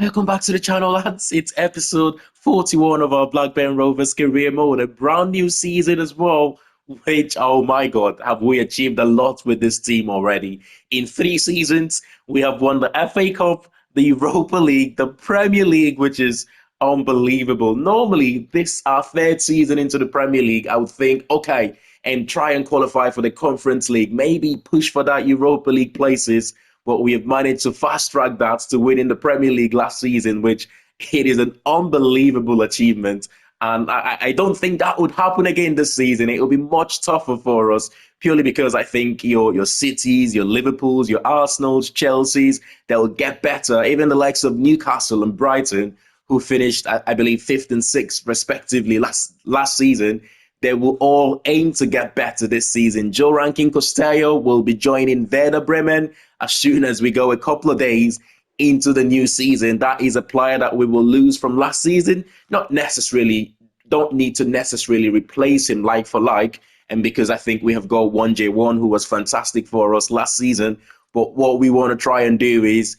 Welcome back to the channel, lads. It's episode 41 of our Blackburn Rovers career mode, a brand new season as well. Which, oh my God, have we achieved a lot with this team already? In 3 seasons, we have won the FA Cup, the Europa League, the Premier League, which is unbelievable. Normally, this our third season into the Premier League, I would think, okay, and try and qualify for the Conference League, maybe push for that Europa League places, but we have managed to fast track that to winning the Premier League last season, which it is an unbelievable achievement. And I don't think that would happen again this season. It will be much tougher for us, purely because I think your Cities, your Liverpools, your Arsenals, Chelseas, they'll get better. Even the likes of Newcastle and Brighton, who finished, I believe, fifth and sixth respectively last season, they will all aim to get better this season. Joe Rankin Costello will be joining Werder Bremen as soon as we go a couple of days into the new season. That is a player that we will lose from last season. Not necessarily, don't need to necessarily replace him like for like. And because I think we have got 1J1 who was fantastic for us last season. But what we want to try and do is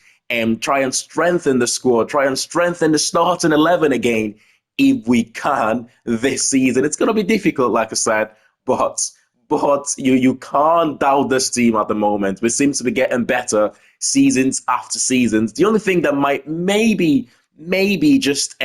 try and strengthen the squad, try and strengthen the starting 11 again if we can this season. It's going to be difficult, like I said, but you can't doubt this team at the moment. We seem to be getting better seasons after seasons. The only thing that might maybe just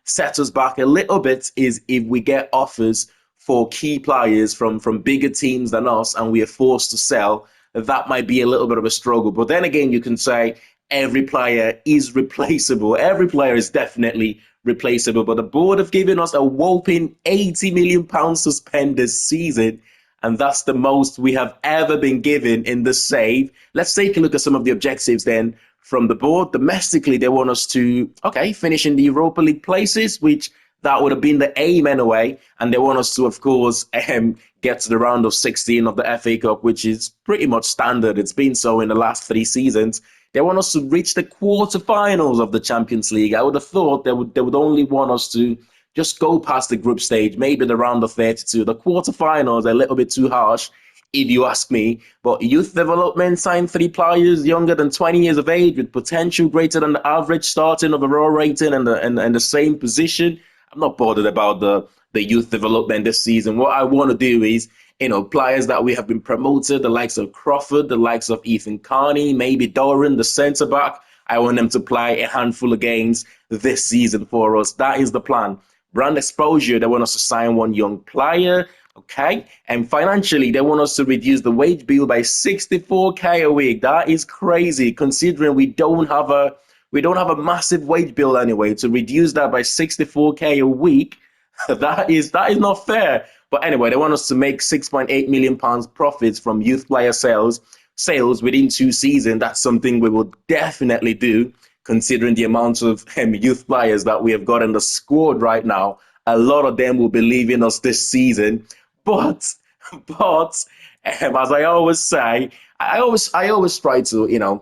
set us back a little bit is if we get offers for key players from bigger teams than us and we are forced to sell. That might be a little bit of a struggle. But then again, you can say every player is replaceable. Every player is definitely replaceable. But the board have given us a whopping £80 million to spend this season. And that's the most we have ever been given in the save. Let's take a look at some of the objectives then from the board. Domestically, they want us to, finish in the Europa League places, which that would have been the aim anyway. And they want us to, of course, get to the round of 16 of the FA Cup, which is pretty much standard. It's been so in the last 3 seasons. They want us to reach the quarterfinals of the Champions League. I would have thought they would only want us to just go past the group stage, maybe the round of 32. The quarterfinals are a little bit too harsh, if you ask me. But youth development signed 3 players younger than 20 years of age with potential greater than the average starting overall rating and the same position. I'm not bothered about the youth development this season. What I want to do is, players that we have been promoted, the likes of Crawford, the likes of Ethan Carney, maybe Doran, the centre back. I want them to play a handful of games this season for us. That is the plan. Brand exposure, they want us to sign 1 young player, okay? And financially, they want us to reduce the wage bill by 64k a week. That is crazy, considering we don't have a massive wage bill anyway. To reduce that by 64k a week, that is not fair. But anyway, they want us to make £6.8 million profits from youth player sales within 2 seasons. That's something we will definitely do, considering the amount of youth players that we have got in the squad right now. A lot of them will be leaving us this season. But as I always say, I always try to,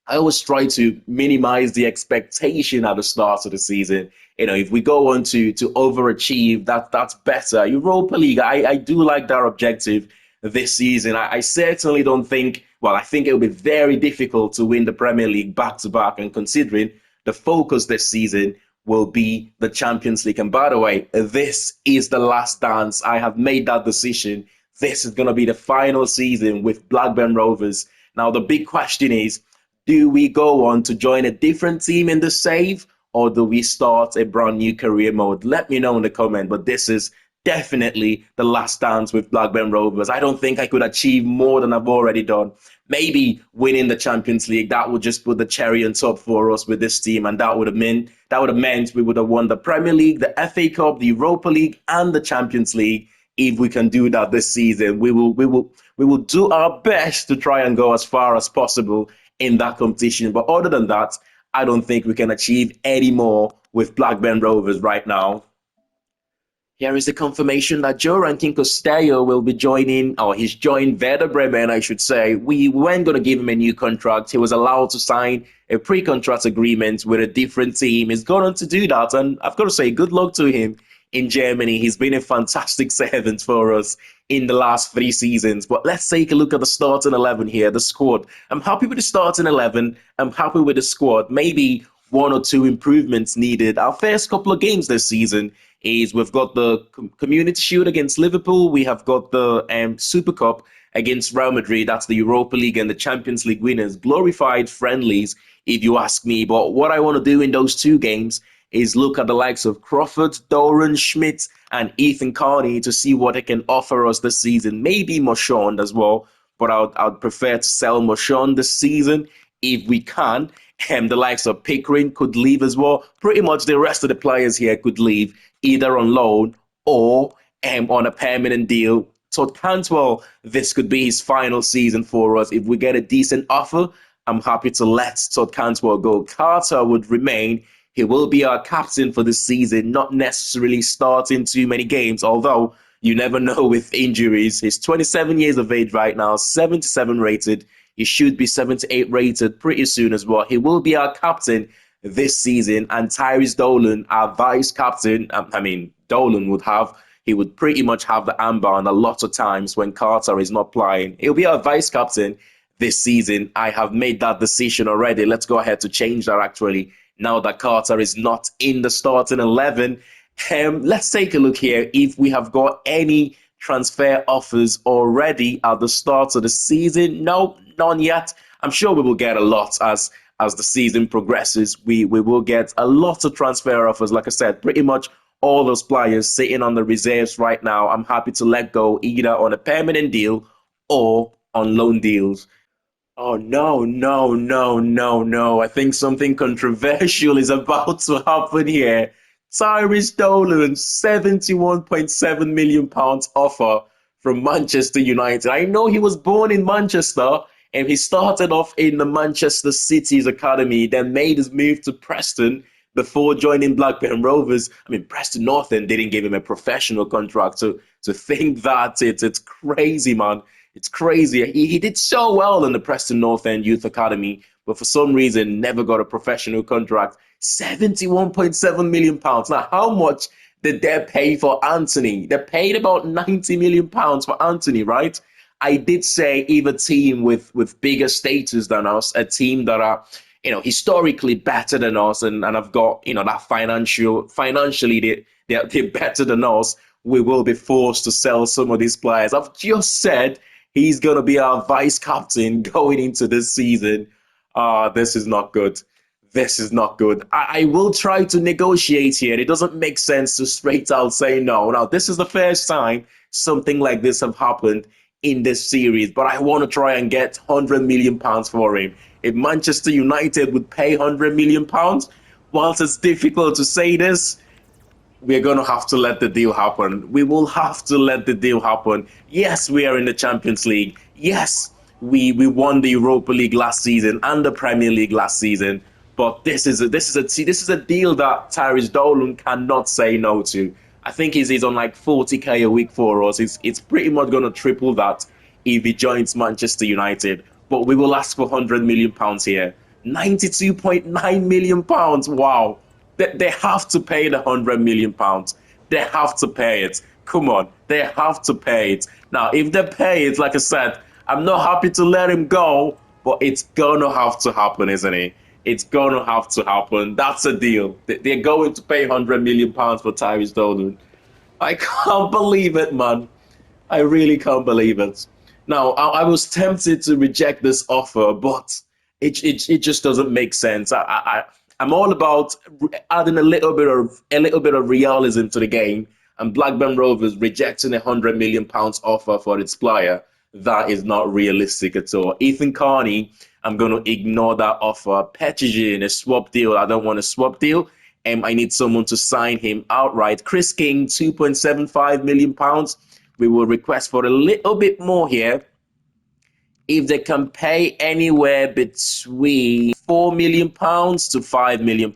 I always try to minimize the expectation at the start of the season. If we go on to overachieve, that's better. Europa League, I do like that objective this season. I certainly don't think, I think it will be very difficult to win the Premier League back to back. And considering the focus this season will be the Champions League. And by the way, this is the last dance. I have made that decision. This is going to be the final season with Blackburn Rovers. Now, the big question is, do we go on to join a different team in the save, or do we start a brand new career mode? Let me know in the comment, but this is definitely the last dance with Blackburn Rovers. I don't think I could achieve more than I've already done. Maybe winning the Champions League, that would just put the cherry on top for us with this team, and that would have meant we would have won the Premier League, the FA Cup, the Europa League, and the Champions League. If we can do that this season, we will do our best to try and go as far as possible in that competition. But other than that, I don't think we can achieve any more with Blackburn Rovers right now. Here is the confirmation that Joe Rankin Costello will be joining, or he's joined Werder Bremen, I should say. We weren't going to give him a new contract. He was allowed to sign a pre-contract agreement with a different team. He's gone on to do that, and I've got to say, good luck to him in Germany. He's been a fantastic servant for us in the last 3 seasons. But let's take a look at the starting 11 here, the squad. I'm happy with the starting 11. I'm happy with the squad. Maybe one or two improvements needed. Our first couple of games this season is we've got the Community Shield against Liverpool. We have got the Super Cup against Real Madrid. That's the Europa League and the Champions League winners. Glorified friendlies, if you ask me. But what I want to do in those two games is look at the likes of Crawford, Doran, Schmidt, and Ethan Carney to see what they can offer us this season. Maybe Marchand as well, but I'd prefer to sell Marchand this season if we can. And the likes of Pickering could leave as well. Pretty much the rest of the players here could leave either on loan or on a permanent deal. So Cantwell, this could be his final season for us. If we get a decent offer, I'm happy to let Todd Cantwell go. Carter would remain. He will be our captain for this season, not necessarily starting too many games, although you never know with injuries. He's 27 years of age right now, 77 rated. He should be 78 rated pretty soon as well. He will be our captain this season, and Tyrese Dolan, our vice captain. Dolan he would pretty much have the armband a lot of times when Carter is not playing. He'll be our vice captain this season. I have made that decision already. Let's go ahead to change that actually. Now that Carter is not in the starting 11, let's take a look here if we have got any transfer offers already at the start of the season. No, none yet. I'm sure we will get a lot as the season progresses. We will get a lot of transfer offers. Like I said, pretty much all those players sitting on the reserves right now, I'm happy to let go either on a permanent deal or on loan deals. Oh, no, no, no, no, no. I think something controversial is about to happen here. Tyrese Dolan, £71.7 million offer from Manchester United. I know he was born in Manchester and he started off in the Manchester City's academy, then made his move to Preston before joining Blackburn Rovers. Preston North End didn't give him a professional contract. To think that, it's crazy, man. It's crazy. He did so well in the Preston North End Youth Academy, but for some reason never got a professional contract. £71.7 million. Now, how much did they pay for Anthony? They paid about £90 million for Anthony, right? I did say if a team with bigger status than us, a team that are historically better than us and have got that financially they're better than us, we will be forced to sell some of these players. I've just said he's going to be our vice captain going into this season. This is not good. This is not good. I will try to negotiate here. It doesn't make sense to straight out say no. Now, this is the first time something like this have happened in this series, but I want to try and get £100 million for him. If Manchester United would pay £100 million, whilst it's difficult to say this, we're going to have to let the deal happen. We will have to let the deal happen. Yes, we are in the Champions League. Yes, we won the Europa League last season and the Premier League last season. But this is a deal that Tyrese Dolan cannot say no to. I think he's on like 40k a week for us. It's pretty much going to triple that if he joins Manchester United. But we will ask for £100 million here. £92.9 million. Wow. They have to pay the £100 million. They have to pay it. Come on. They have to pay it. Now, if they pay it, like I said, I'm not happy to let him go, but it's going to have to happen, isn't it? It's going to have to happen. That's a deal. They're going to pay £100 million for Tyrese Dolan. I can't believe it, man. I really can't believe it. Now, I was tempted to reject this offer, but it just doesn't make sense. I'm all about adding a little bit of realism to the game, and Blackburn Rovers rejecting £100 million offer for its player. That is not realistic at all. Ethan Carney, I'm going to ignore that offer. Petrogene, a swap deal. I don't want a swap deal. I need someone to sign him outright. Chris King, £2.75 million. We will request for a little bit more here. If they can pay anywhere between £4 million to £5 million,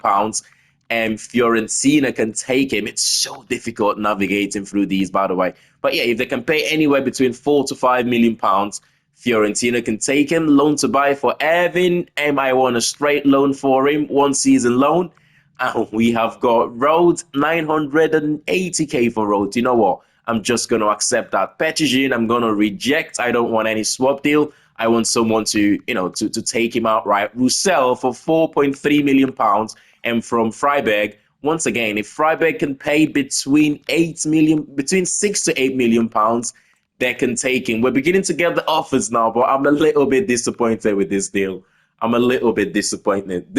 and Fiorentina can take him. It's so difficult navigating through these, by the way. But yeah, if they can pay anywhere between £4 to £5 million, Fiorentina can take him. Loan to buy for Irving. I want a straight loan for him, 1 season loan. And we have got Rhodes, 980k for Rhodes. You know what? I'm just going to accept that. Petrogene, I'm going to reject. I don't want any swap deal. I want someone to, to take him outright. Roussel for 4.3 million pounds, and from Freiburg. Once again, if Freiburg can pay between 6 to 8 million pounds, they can take him. We're beginning to get the offers now, but I'm a little bit disappointed with this deal. I'm a little bit disappointed,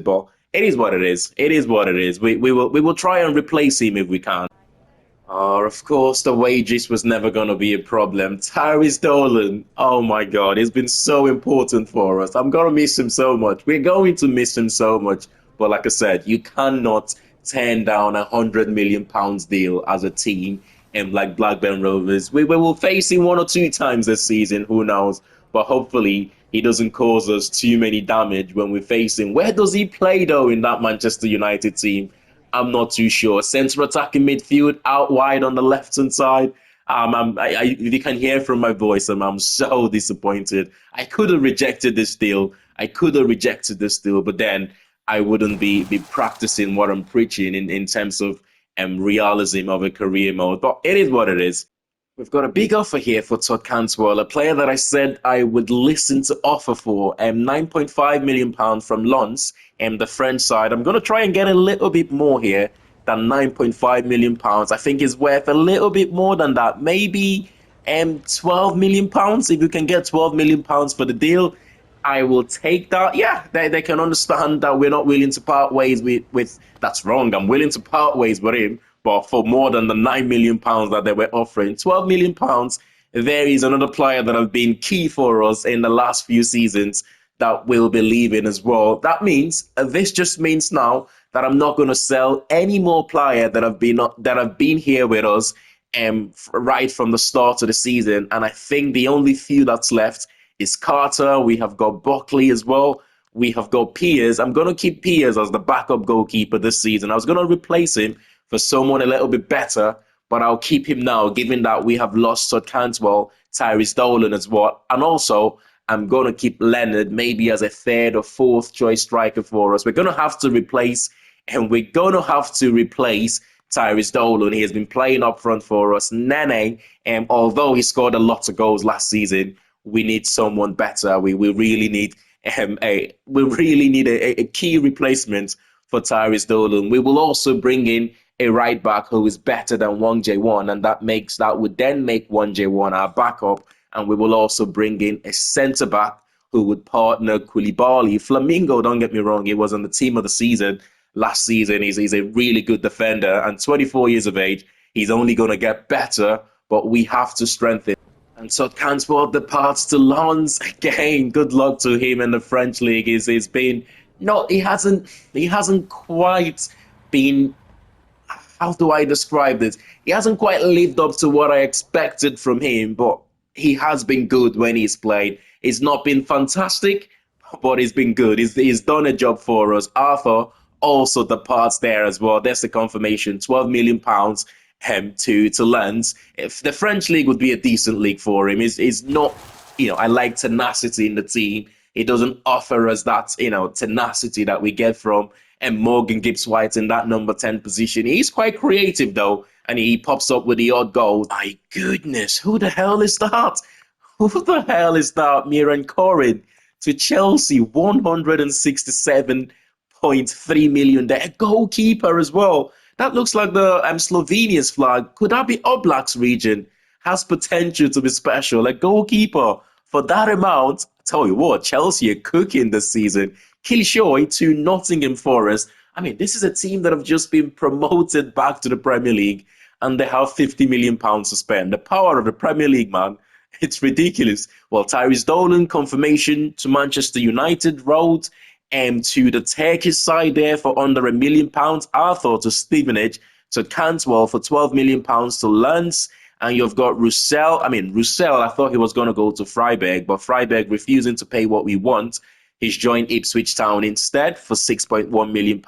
but it is what it is. It is what it is. We will try and replace him if we can. Of course, the wages was never going to be a problem. Tyrese Dolan, oh my God, he's been so important for us. I'm going to miss him so much. We're going to miss him so much. But like I said, you cannot turn down £100 million deal as a team and like Blackburn Rovers. We will face him 1 or 2 times this season, who knows? But hopefully, he doesn't cause us too many damage when we face him. Where does he play though in that Manchester United team? I'm not too sure. Central attacking midfield, out wide on the left hand side. If you can hear from my voice, I'm so disappointed. I could have rejected this deal. But then I wouldn't be practicing what I'm preaching in terms of realism of a career mode. But it is what it is. We've got a big offer here for Todd Cantwell, a player that I said I would listen to offer for £9.5 million from Lens and the French side. I'm going to try and get a little bit more here than £9.5 million. I think it's worth a little bit more than that. Maybe £12 million. If you can get £12 million for the deal, I will take that. Yeah, they can understand that we're not willing to part ways with that's wrong. I'm willing to part ways with him, but for more than the £9 million that they were offering, £12 million, there is another player that has been key for us in the last few seasons that we'll be leaving as well. This just means now that I'm not going to sell any more players that have been here with us right from the start of the season. And I think the only few that's left is Carter. We have got Buckley as well. We have got Piers. I'm going to keep Piers as the backup goalkeeper this season. I was going to replace him for someone a little bit better, but I'll keep him now, given that we have lost Todd Cantwell, Tyrese Dolan as well. And also, I'm going to keep Leonard maybe as a third or fourth choice striker for us. We're going to have to replace Tyrese Dolan. He has been playing up front for us. Nene, although he scored a lot of goals last season, we need someone better. We really need a key replacement for Tyrese Dolan. We will also bring in a right back who is better than Wang Jae-won, and that would then make Wang Jae-won our backup. And we will also bring in a centre back who would partner Koulibaly. Flamingo, don't get me wrong, he was on the team of the season last season. He's a really good defender, and 24 years of age. He's only going to get better, but we have to strengthen. And so Cantwell departs to Lens again. Good luck to him in the French league. He's been not. He hasn't quite been. How do I describe this? He hasn't quite lived up to what I expected from him, but he has been good when he's played. It's not been fantastic, but he's been good. He's done a job for us. Arthur also departs there as well. There's the confirmation. £12 million to Lens. If the French league would be a decent league for him, is not. I like tenacity in the team. It doesn't offer us that tenacity that we get from Morgan Gibbs-White in that number 10 position. He's quite creative though, and he pops up with the odd goal. My goodness, who the hell is that? Who the hell is that? Miran Korin to Chelsea, 167.3 million. They're a goalkeeper as well. That looks like the Slovenia's flag. Could that be Oblak's region? Has potential to be special. A goalkeeper for that amount. I tell you what, Chelsea are cooking this season. Kilshoy to Nottingham Forest. I mean, this is a team that have just been promoted back to the Premier League, and they have £50 million to spend. The power of the Premier League, man. It's ridiculous. Well, Tyrese Dolan, confirmation to Manchester United Road, and to the Turkish side there for under £1 million. Arthur to Stevenage, to Cantwell for £12 million to Lens. And you've got Roussel. I thought he was going to go to Freiburg, but Freiburg refusing to pay what we want. He's joined Ipswich Town instead for £6.1 million.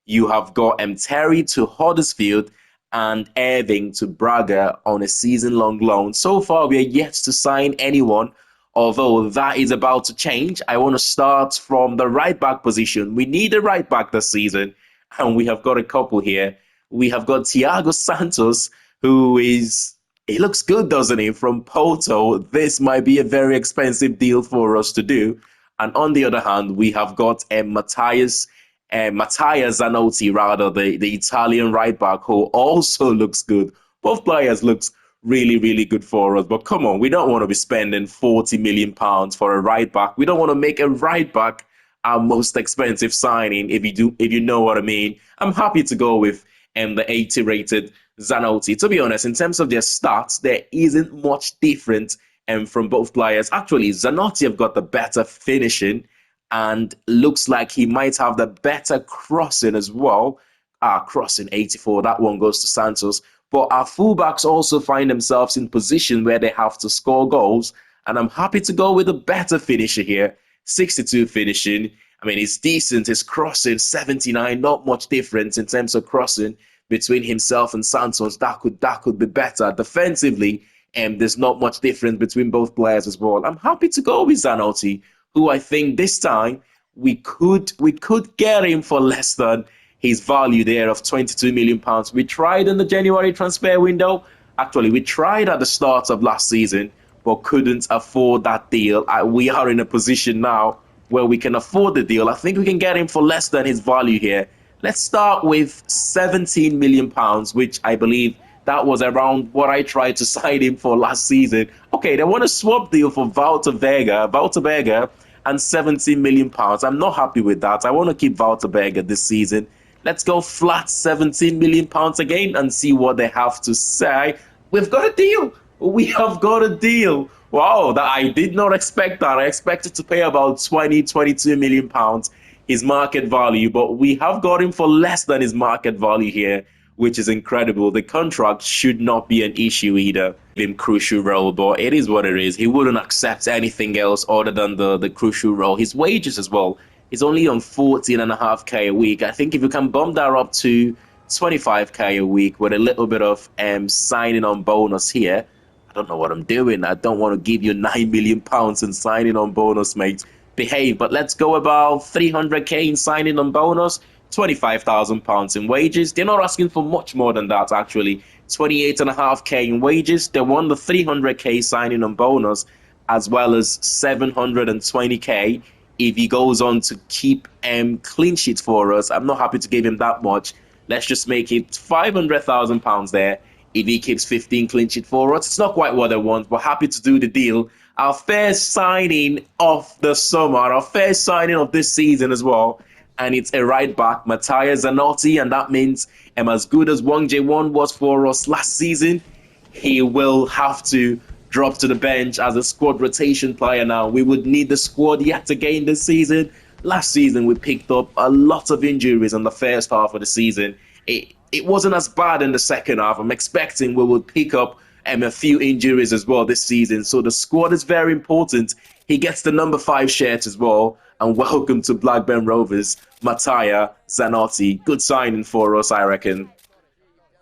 You have got Terry to Huddersfield and Irving to Braga on a season-long loan. So far, we are yet to sign anyone, although that is about to change. I want to start from the right-back position. We need a right-back this season, and we have got a couple here. We have got Thiago Santos, who is It looks good, doesn't it? From Porto, this might be a very expensive deal for us to do. And on the other hand, we have got Mattia Zanotti, rather, the Italian right back, who also looks good. Both players looks really, really good for us. But come on, we don't want to be spending £40 million for a right back. We don't want to make a right back our most expensive signing, if you know what I mean. I'm happy to go with the 80 rated Zanotti. To be honest, in terms of their stats, there isn't much different from both players. Actually, Zanotti have got the better finishing and looks like he might have the better crossing as well. Crossing 84, that one goes to Santos. But our fullbacks also find themselves in position where they have to score goals. And I'm happy to go with a better finisher here. 62 finishing. I mean, it's decent. His crossing 79, not much difference in terms of crossing between himself and Santos. That could be better defensively, and there's not much difference between both players as well. I'm happy to go with Zanotti, who I think this time we could get him for less than his value there of £22 million. We tried in the January transfer window. Actually, we tried at the start of last season, but couldn't afford that deal. We are in a position now where we can afford the deal. I think we can get him for less than his value here. Let's start with £17 million, which I believe that was around what I tried to sign him for last season. Okay, they want a swap deal for Walter Berger, and £17 million. I'm not happy with that. I want to keep Walter Berger this season. Let's go flat £17 million again and see what they have to say. We've got a deal. We have got a deal. Wow, that I did not expect that. I expected to pay about 22 million pounds his market value, but we have got him for less than his market value here, which is incredible. The contract should not be an issue either. Him crucial role, but it is what it is. He wouldn't accept anything else other than the crucial role. His wages as well. He's only on 14.5k a week. I think if you can bump that up to 25k a week with a little bit of signing on bonus here, I don't know what I'm doing. I don't want to give you £9 million in signing on bonus, mate. Behave. But let's go about 300k in signing on bonus, £25,000 in wages. They're not asking for much more than that, actually. 28.5k in wages. They want the 300k signing on bonus, as well as 720k if he goes on to keep clean sheets for us. I'm not happy to give him that much. Let's just make it £500,000 there if he keeps 15 clean sheet for us. It's not quite what I want, but happy to do the deal. Our first signing of the summer, our first signing of this season as well. And it's a right back, Mattia Zanotti, and that means as good as Wang Jae-won was for us last season, he will have to drop to the bench as a squad rotation player now. We would need the squad yet again this season. Last season, we picked up a lot of injuries in the first half of the season. It wasn't as bad in the second half. I'm expecting we will pick up a few injuries as well this season. So the squad is very important. He gets the number 5 shirt as well. And welcome to Blackburn Rovers, Mattia Zanotti. Good signing for us, I reckon.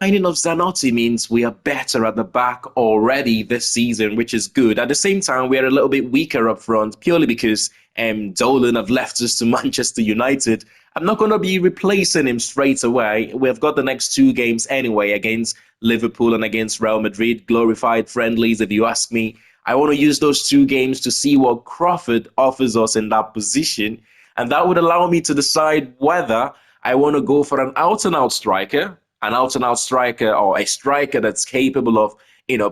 Signing of Zanotti means we are better at the back already this season, which is good. At the same time, we are a little bit weaker up front, purely because Dolan have left us to Manchester United. I'm not going to be replacing him straight away. We've got the next 2 games anyway against Liverpool and against Real Madrid, glorified friendlies, if you ask me. I want to use those 2 games to see what Crawford offers us in that position, and that would allow me to decide whether I want to go for an out-and-out striker, or a striker that's capable of,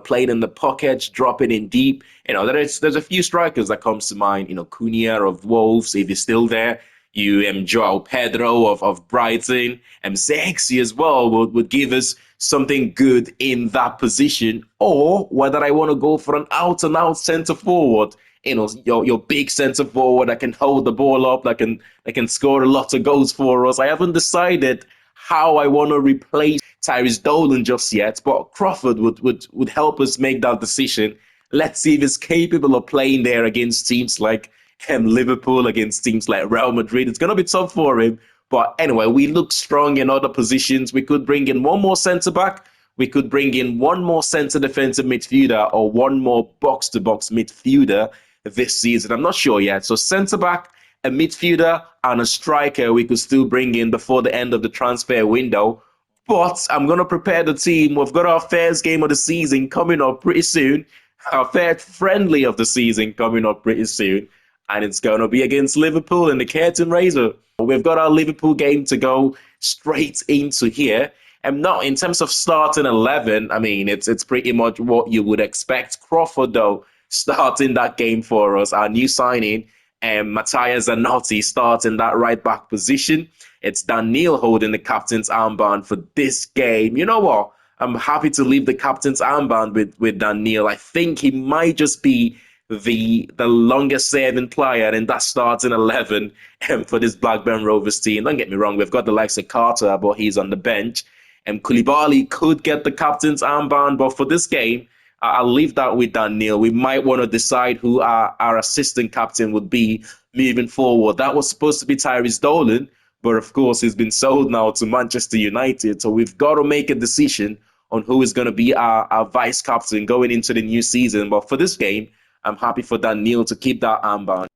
playing in the pocket, dropping in deep. There's a few strikers that comes to mind. Cunha of Wolves, if he's still there. Joao Pedro of Brighton, and Zexi as well would give us something good in that position, or whether I want to go for an out-and-out centre forward. Your big centre forward that can hold the ball up, that can score a lot of goals for us. I haven't decided how I want to replace Tyrese Dolan just yet, but Crawford would help us make that decision. Let's see if he's capable of playing there against teams like Liverpool, against teams like Real Madrid. It's going to be tough for him. But anyway, we look strong in other positions. We could bring in one more centre-back. We could bring in one more centre defensive midfielder or one more box-to-box midfielder this season. I'm not sure yet. So centre-back, a midfielder, and a striker we could still bring in before the end of the transfer window. But I'm going to prepare the team. We've got our first game of the season coming up pretty soon. Our first friendly of the season coming up pretty soon. And it's going to be against Liverpool in the Curtain Raiser. We've got our Liverpool game to go straight into here. And now, in terms of starting 11, I mean, it's pretty much what you would expect. Crawford, though, starting that game for us, our new signing, and Matthias Zanotti starting that right back position. It's Daniel holding the captain's armband for this game. You know what? I'm happy to leave the captain's armband with Daniel. I think he might just be the longest serving player in that starting 11 for this Blackburn Rovers team. Don't get me wrong, we've got the likes of Carter, but he's on the bench. And Koulibaly could get the captain's armband, but for this game, I'll leave that with Daniel. We might want to decide who our assistant captain would be moving forward. That was supposed to be Tyrese Dolan, but of course he's been sold now to Manchester United. So we've got to make a decision on who is going to be our vice captain going into the new season. But for this game, I'm happy for Daniel to keep that armband.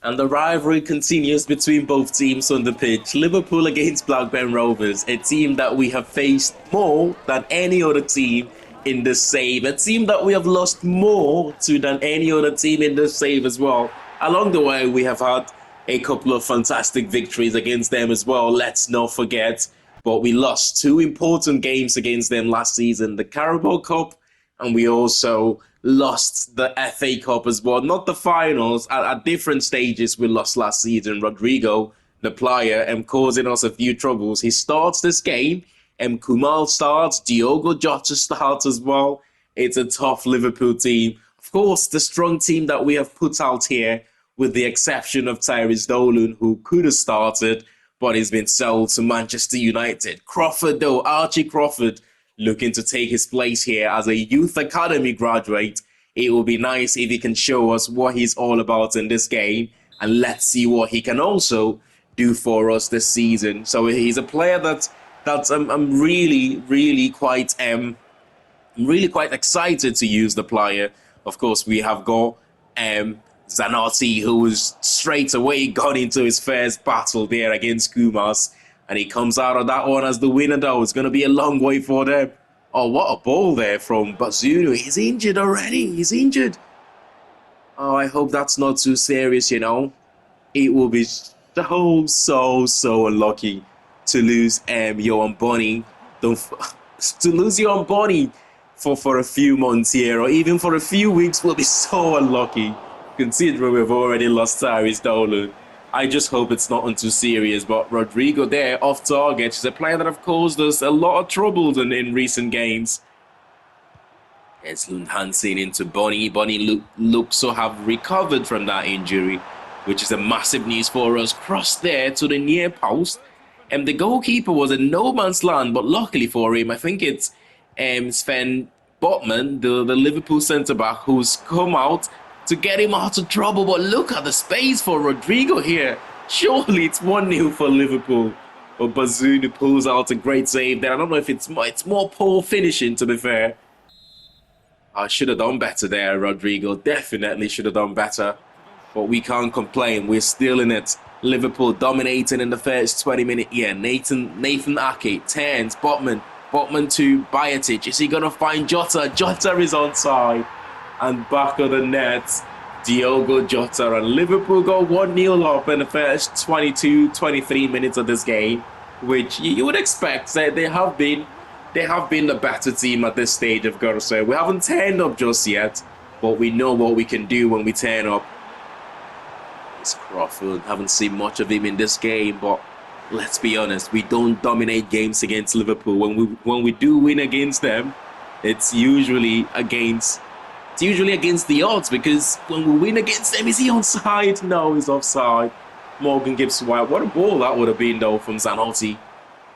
And the rivalry continues between both teams on the pitch. Liverpool against Blackburn Rovers, a team that we have faced more than any other team in the save. A team that we have lost more to than any other team in the save as well. Along the way, we have had a couple of fantastic victories against them as well. Let's not forget. But we lost two important games against them last season. The Carabao Cup, and we also lost the FA Cup as well. Not the finals. At different stages, we lost last season. Rodrigo, the player, causing us a few troubles. He starts this game. Kumal starts. Diogo Jota starts as well. It's a tough Liverpool team. Of course, the strong team that we have put out here, with the exception of Tyrese Dolan, who could have started, but he's been sold to Manchester United. Crawford, though, Archie Crawford, looking to take his place here as a youth academy graduate. It will be nice if he can show us what he's all about in this game, and let's see what he can also do for us this season. So he's a player that I'm really quite excited to use the player. Of course, we have got Zanotti, who was straight away got into his first battle there against Kumas. And he comes out of that one as the winner, though. It's going to be a long way for them. Oh, what a ball there from Bazunu. He's injured already. He's injured. Oh, I hope that's not too serious, you know. It will be so unlucky to lose Johan Bonny. To lose Johan Bonny for a few months here, or even for a few weeks, will be so unlucky, considering we've already lost Tyrese Dolan. I just hope it's not too serious, but Rodrigo there, off target, is a player that have caused us a lot of troubles in recent games. It's Lund Hansen into Bonny. Bonny looks to have recovered from that injury, which is a massive news for us. Cross there to the near post. And the goalkeeper was in no man's land, but luckily for him, I think it's Sven Botman, the Liverpool centre-back, who's come out to get him out of trouble. But look at the space for Rodrigo here. Surely it's 1-0 for Liverpool. But Bazunu pulls out a great save there. I don't know if it's more poor finishing, to be fair. I should have done better there, Rodrigo. Definitely should have done better. But we can't complain. We're still in it. Liverpool dominating in the first 20 minutes. Yeah, Nathan Ake turns. Botman to Bajetic. Is he going to find Jota? Jota is onside. And back of the net, Diogo Jota. And Liverpool go 1-0 up in the first 23 minutes of this game, which you would expect. They have been the better team at this stage, I've got to say. We haven't turned up just yet, but we know what we can do when we turn up. It's Crawford. Haven't seen much of him in this game, but let's be honest, we don't dominate games against Liverpool. When we do win against them, it's usually against the odds, because when we win against them, is he onside? No, he's offside. Morgan Gibbs White. What a ball that would have been, though, from Zanotti.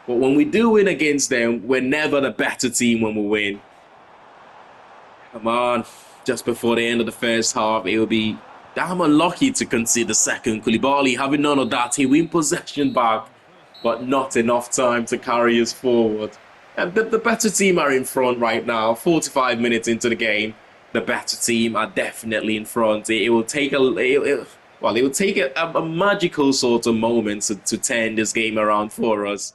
But when we do win against them, we're never the better team when we win. Come on. Just before the end of the first half, it will be damn unlucky to concede the second. Koulibaly having none of that. He win possession back, but not enough time to carry us forward. And the better team are in front right now. 45 minutes into the game, the better team are definitely in front. It will take a magical sort of moment to turn this game around for us.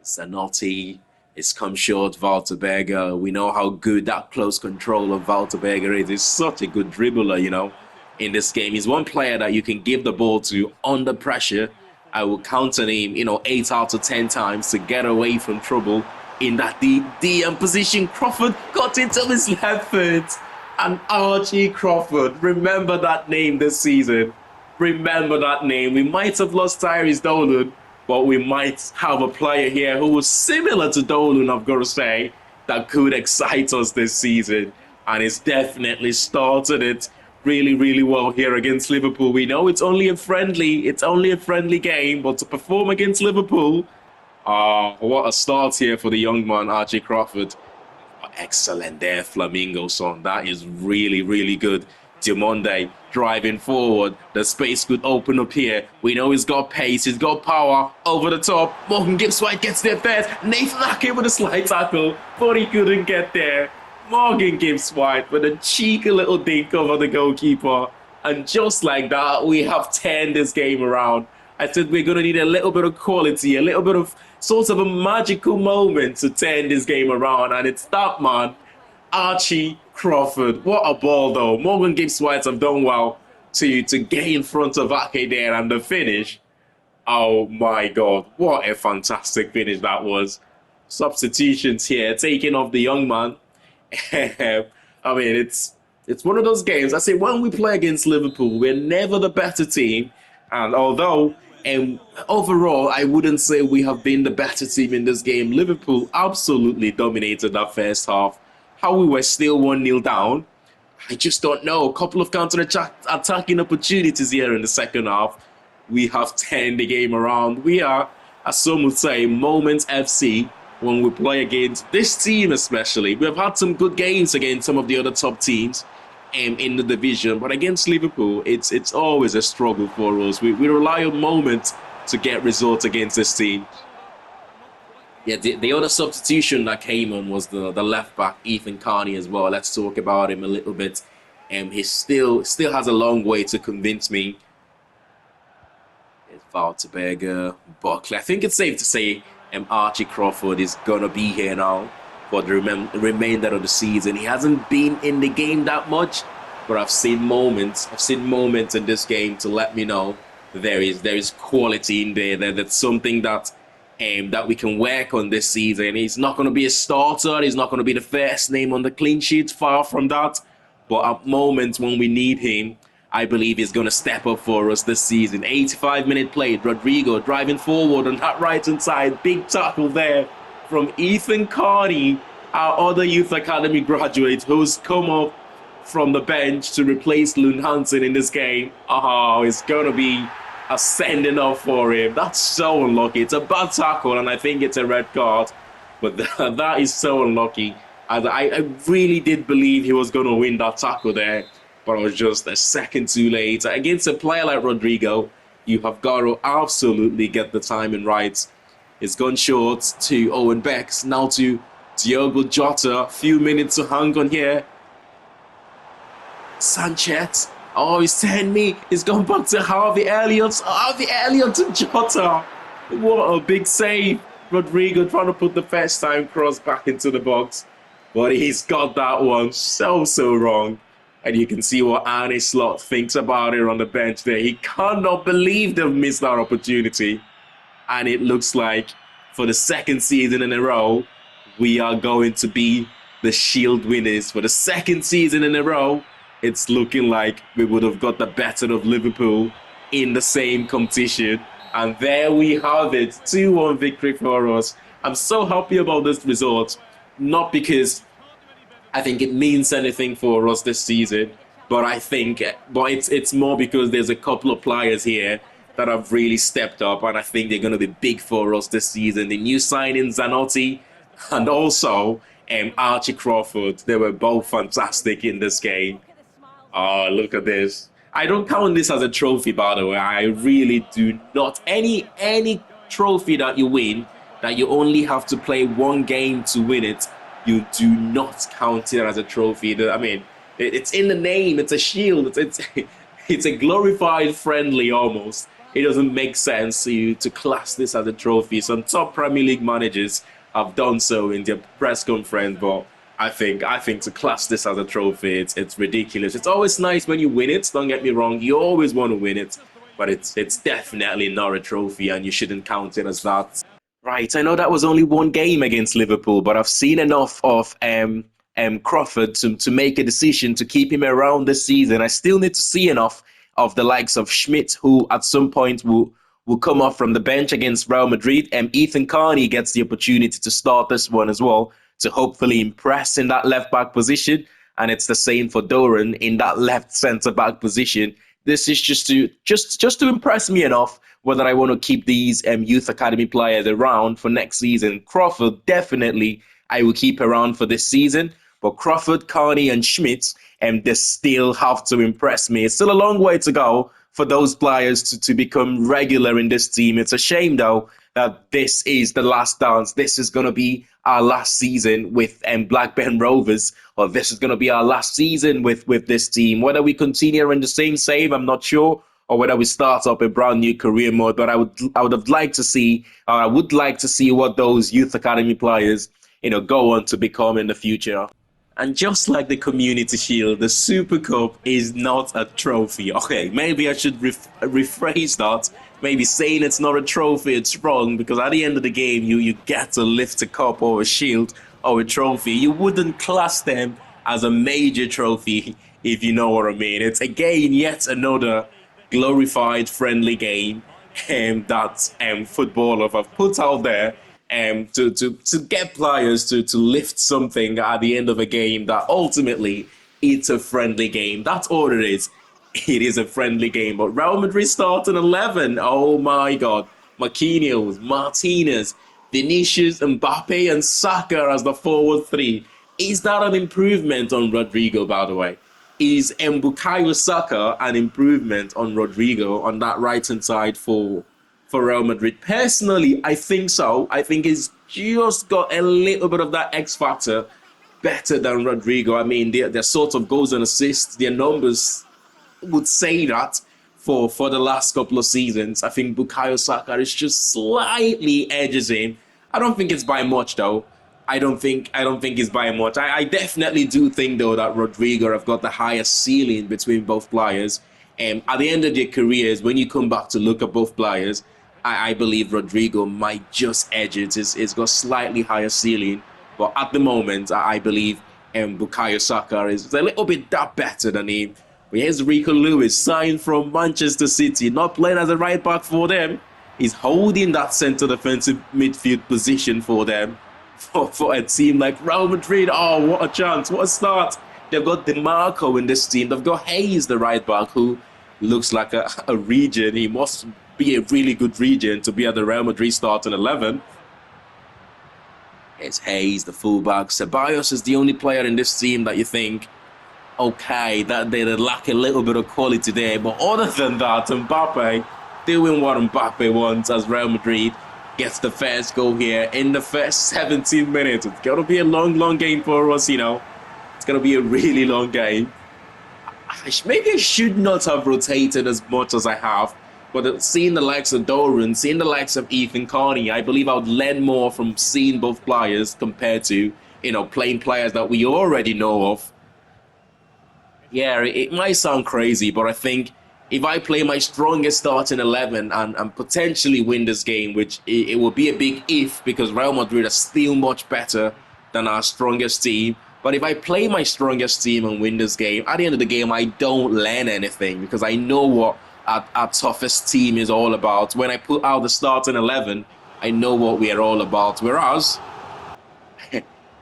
Zanotti is come short. Valterberger, we know how good that close control of Valterberger is. He's such a good dribbler, in this game. He's one player that you can give the ball to under pressure. I will count on him, 8 out of 10 times to get away from trouble in that DM position. Crawford got into his left foot. And Archie Crawford, remember that name this season. Remember that name. We might have lost Tyrese Dolan, but we might have a player here who was similar to Dolan, I've got to say, that could excite us this season. And it's definitely started it really, really well here against Liverpool. We know it's only a friendly game, but to perform against Liverpool, what a start here for the young man, Archie Crawford. Excellent there, Flamingo son. That is really, really good. Diamonde driving forward. The space could open up here. We know he's got pace. He's got power. Over the top. Morgan Gibbs-White gets there first. Nathan Ake with a slide tackle, but he couldn't get there. Morgan Gibbs-White with a cheeky little dink over the goalkeeper. And just like that, we have turned this game around. I said we're going to need a little bit of quality, a little bit of sort of a magical moment to turn this game around. And it's that man, Archie Crawford. What a ball, though. Morgan Gibbs-White have done well to get in front of Ake there. And the finish, oh my God, what a fantastic finish that was. Substitutions here, taking off the young man. I mean, it's one of those games. I say when we play against Liverpool, we're never the better team. And although overall, I wouldn't say we have been the better team in this game. Liverpool absolutely dominated that first half. How we were still 1-0 down, I just don't know. A couple of counter-attacking opportunities here in the second half. We have turned the game around. We are, as some would say, Moments FC when we play against this team especially. We have had some good games against some of the other top teams in the division, but against Liverpool, it's always a struggle for us. We rely on moments to get results against this team. Yeah, the other substitution that came on was the left back Ethan Carney as well. Let's talk about him a little bit. He still has a long way to convince me. It's Valterberger, Buckley. I think it's safe to say Archie Crawford is gonna be here now for the remainder of the season. He hasn't been in the game that much, but I've seen moments in this game to let me know there is quality in there. That's something that we can work on this season. He's not going to be a starter. He's not going to be the first name on the clean sheet. Far from that. But at moments when we need him, I believe he's going to step up for us this season. 85-minute play. Rodrigo driving forward on that right-hand side. Big tackle there from Ethan Carney, our other youth academy graduate who's come up from the bench to replace Lund Hansen in this game. Oh, it's going to be a sending off for him. That's so unlucky. It's a bad tackle, and I think it's a red card. But that is so unlucky. I really did believe he was going to win that tackle there, but I was just a second too late. Against a player like Rodrigo, you have got to absolutely get the timing right. It's gone short to Owen Becks, now to Diogo Jota. A few minutes to hang on here. Sanchez. Oh, he's telling me he's gone back to Harvey Elliott. Harvey Elliott to Jota. What a big save. Rodrigo trying to put the first time cross back into the box. But he's got that one so wrong. And you can see what Arne Slot thinks about it on the bench there. He cannot believe they've missed that opportunity. And it looks like for the second season in a row, we are going to be the Shield winners. For the second season in a row, it's looking like we would have got the better of Liverpool in the same competition. And there we have it, 2-1 victory for us. I'm so happy about this result, not because I think it means anything for us this season, but it's more because there's a couple of players here that have really stepped up, and I think they're going to be big for us this season. The new signing, Zanotti, and also Archie Crawford. They were both fantastic in this game. Oh, look at this. I don't count this as a trophy, by the way. I really do not. Any trophy that you win, that you only have to play one game to win it, you do not count it as a trophy. I mean, it's in the name. It's a shield. It's a glorified friendly almost. it doesn't make sense to class this as a trophy. Some top Premier League managers have done so in their press conference, but I think to class this as a trophy, it's ridiculous. It's always nice when you win it. Don't get me wrong, you always want to win it, but it's definitely not a trophy, and you shouldn't count it as that. Right, I know that was only one game against Liverpool, but I've seen enough of Crawford to make a decision to keep him around this season. I still need to see enough of the likes of Schmidt, who at some point will come off from the bench against Real Madrid. And Ethan Carney gets the opportunity to start this one as well to hopefully impress in that left back position. And it's the same for Doran in that left centre back position. This is just to impress me enough whether I want to keep these youth academy players around for next season. Crawford, definitely I will keep around for this season. But Crawford, Carney, and Schmidt, they still have to impress me. It's still a long way to go for those players to become regular in this team. It's a shame, though, that this is the last dance. This is going to be our last season with Blackburn Rovers, or this is going to be our last season with this team. Whether we continue in the same save, I'm not sure, or whether we start up a brand new career mode. But I would have liked to see, I would like to see what those youth academy players, go on to become in the future. And just like the Community Shield, the Super Cup is not a trophy. Okay, maybe I should rephrase that. Maybe saying it's not a trophy, it's wrong, because at the end of the game, you get to lift a cup or a shield or a trophy. You wouldn't class them as a major trophy, if you know what I mean. It's, again, yet another glorified friendly game that footballers have put out there to get players to lift something at the end of a game that ultimately it's a friendly game. That's all it is. It is a friendly game. But Real Madrid starting 11. Oh my God. Marquinhos, Martinez, Vinicius, Mbappe, and Saka as the forward three. Is that an improvement on Rodrigo, by the way? Is Bukayo Saka an improvement on Rodrigo on that right-hand side for Real Madrid? Personally, I think so. I think he's just got a little bit of that X factor better than Rodrigo. I mean, their sort of goals and assists, their numbers would say that for the last couple of seasons. I think Bukayo Saka is just slightly edges him. I don't think it's by much, though. I don't think it's by much. I definitely do think, though, that Rodrigo have got the highest ceiling between both players. At the end of their careers, when you come back to look at both players, I believe Rodrigo might just edge it. It's got slightly higher ceiling. But at the moment, I believe Bukayo Saka is a little bit that better than him. But here's Rico Lewis, signed from Manchester City, not playing as a right back for them. He's holding that centre defensive midfield position for them. For a team like Real Madrid, oh, what a chance, what a start. They've got DeMarco in this team. They've got Hayes, the right back, who looks like a regen. He must be a really good regen to be at the Real Madrid starting 11. It's Hayes, the fullback. Ceballos is the only player in this team that you think, okay, that they lack a little bit of quality there. But other than that, Mbappe doing what Mbappe wants as Real Madrid gets the first goal here in the first 17 minutes. It's going to be a long game for us, It's going to be a really long game. Maybe I should not have rotated as much as I have. But seeing the likes of Doran, seeing the likes of Ethan Carney, I believe I would learn more from seeing both players compared to, playing players that we already know of. Yeah, it might sound crazy, but I think if I play my strongest starting 11 and potentially win this game, which it will be a big if, because Real Madrid are still much better than our strongest team. But if I play my strongest team and win this game, at the end of the game, I don't learn anything because I know what our toughest team is all about. When I put out the starting 11, I know what we are all about. Whereas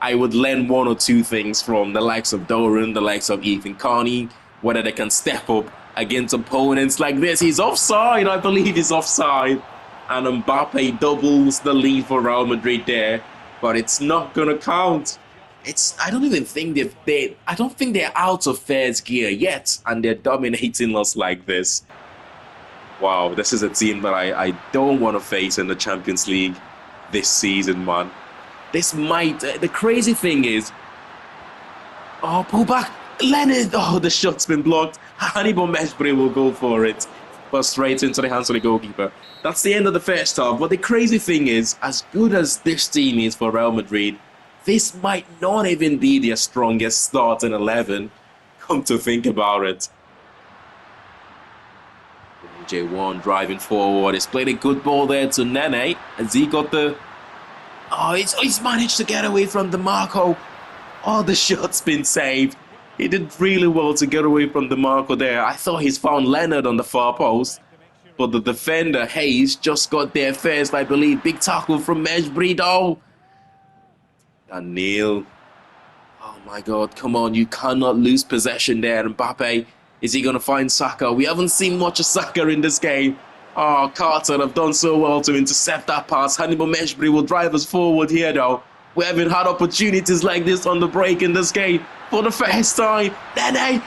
I would learn one or two things from the likes of Doran, the likes of Ethan Carney, whether they can step up against opponents like this. He's offside. I believe he's offside. And Mbappe doubles the lead for Real Madrid there. But it's not going to count. I don't even think I don't think they're out of first gear yet. And they're dominating us like this. Wow, this is a team that I don't want to face in the Champions League this season, man. This might... the crazy thing is... Oh, pull back. Leonard. Oh, the shot's been blocked. Hannibal Meshbury will go for it. but straight into the hands of the goalkeeper. That's the end of the first half. But the crazy thing is, as good as this team is for Real Madrid, this might not even be their strongest starting 11. Come to think about it. J1 driving forward. He's played a good ball there to Nene. As he got the... Oh, he's managed to get away from DeMarco. Oh, the shot's been saved. He did really well to get away from DeMarco there. I thought he's found Leonard on the far post. But the defender, Hayes, just got there first, I believe. Big tackle from Mejbri. And Neil. Oh my God, come on. You cannot lose possession there. Mbappe, is he going to find Saka? We haven't seen much of Saka in this game. Oh, Carter have done so well to intercept that pass. Hannibal Mejbri will drive us forward here, though. We haven't had opportunities like this on the break in this game for the first time. Nene!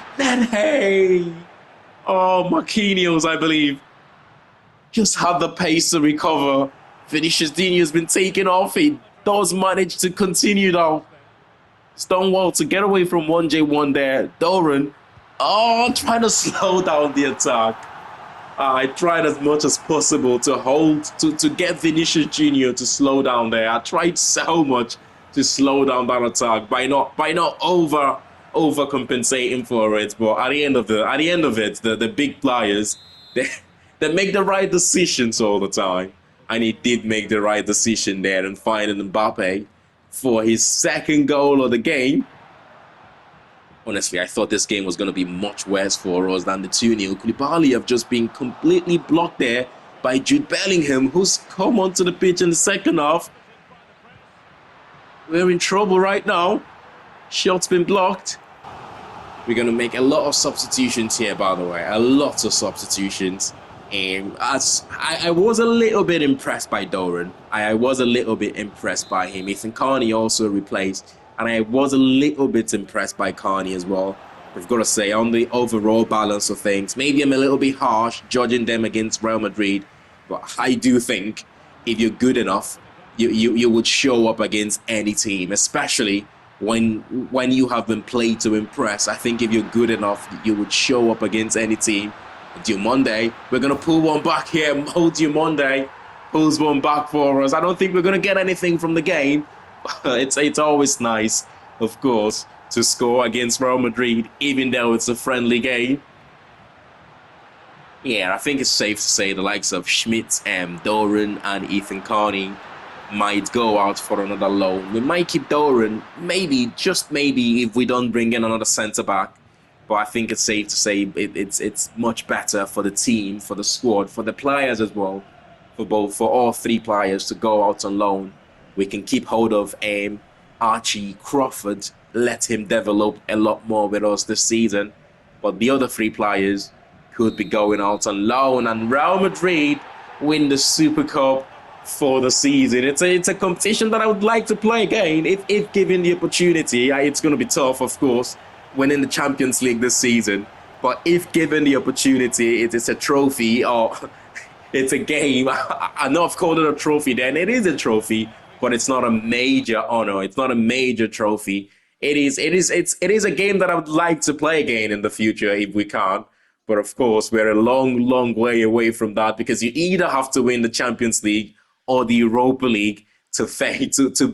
Oh, Marquinhos, I believe, just had the pace to recover. Vinicius Junior has been taken off. He does manage to continue, though. Stonewall to get away from 1J1 there. Doran, trying to slow down the attack. I tried as much as possible to hold, to get Vinicius Junior to slow down there. I tried so much to slow down that attack by not overcompensating for it. But at the end of it, the big players, they make the right decisions all the time. And he did make the right decision there and finding Mbappe for his second goal of the game. Honestly, I thought this game was going to be much worse for us than the 2-0. Koulibaly have just been completely blocked there by Jude Bellingham, who's come onto the pitch in the second half. We're in trouble right now. Shot's been blocked. We're going to make a lot of substitutions here, by the way. A lot of substitutions. As I was a little bit impressed by Doran. I was a little bit impressed by him. Ethan Carney also replaced. And I was a little bit impressed by Carney as well. I've got to say, on the overall balance of things, maybe I'm a little bit harsh judging them against Real Madrid. But I do think if you're good enough, you would show up against any team, especially when you have been played to impress. I think if you're good enough, you would show up against any team. Diomande, we're going to pull one back here. Mo Diomande pulls one back for us. I don't think we're going to get anything from the game. It's always nice, of course, to score against Real Madrid, even though it's a friendly game. Yeah, I think it's safe to say the likes of Schmidt, Doran and Ethan Carney might go out for another loan. We might keep Doran, maybe, just maybe, if we don't bring in another centre-back. But I think it's safe to say it's much better for the team, for the squad, for the players as well, for all three players to go out on loan. We can keep hold of Archie Crawford, let him develop a lot more with us this season. But the other three players could be going out on loan, and Real Madrid win the Super Cup for the season. It's a competition that I would like to play again if given the opportunity. It's going to be tough, of course, winning the Champions League this season. But if given the opportunity, it is a trophy or it's a game. I know I've called it a trophy then. It is a trophy, but it's not a major honor. It's not a major trophy. It is a game that I would like to play again in the future if we can. But of course, we're a long way away from that, because you either have to win the Champions League or the Europa League to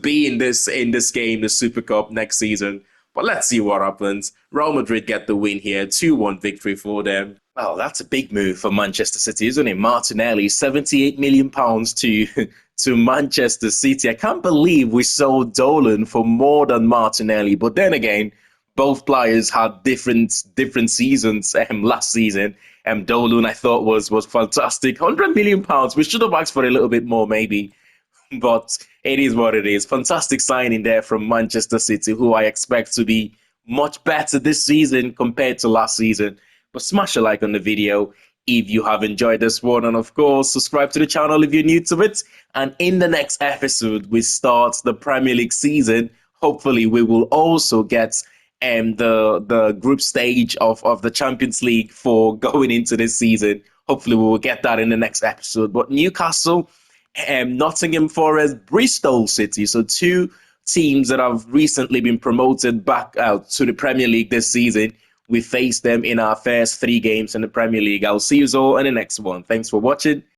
be in this game, the Super Cup next season. But let's see what happens. Real Madrid get the win here, 2-1 victory for them. Well, that's a big move for Manchester City, isn't it? Martinelli, £78 million to Manchester City. I can't believe we sold Dolan for more than Martinelli. But then again, both players had different seasons last season. Dolan, I thought, was fantastic. £100 million. We should have asked for a little bit more, maybe. But it is what it is. Fantastic signing there from Manchester City, who I expect to be much better this season compared to last season. But smash a like on the video if you have enjoyed this one. And of course, subscribe to the channel if you're new to it. And in the next episode, we start the Premier League season. Hopefully, we will also get the group stage of the Champions League for going into this season. Hopefully, we will get that in the next episode. But Newcastle, Nottingham Forest, Bristol City. So two teams that have recently been promoted back out to the Premier League this season we face them in our first 3 games in the Premier League. I'll see you all in the next one. Thanks for watching.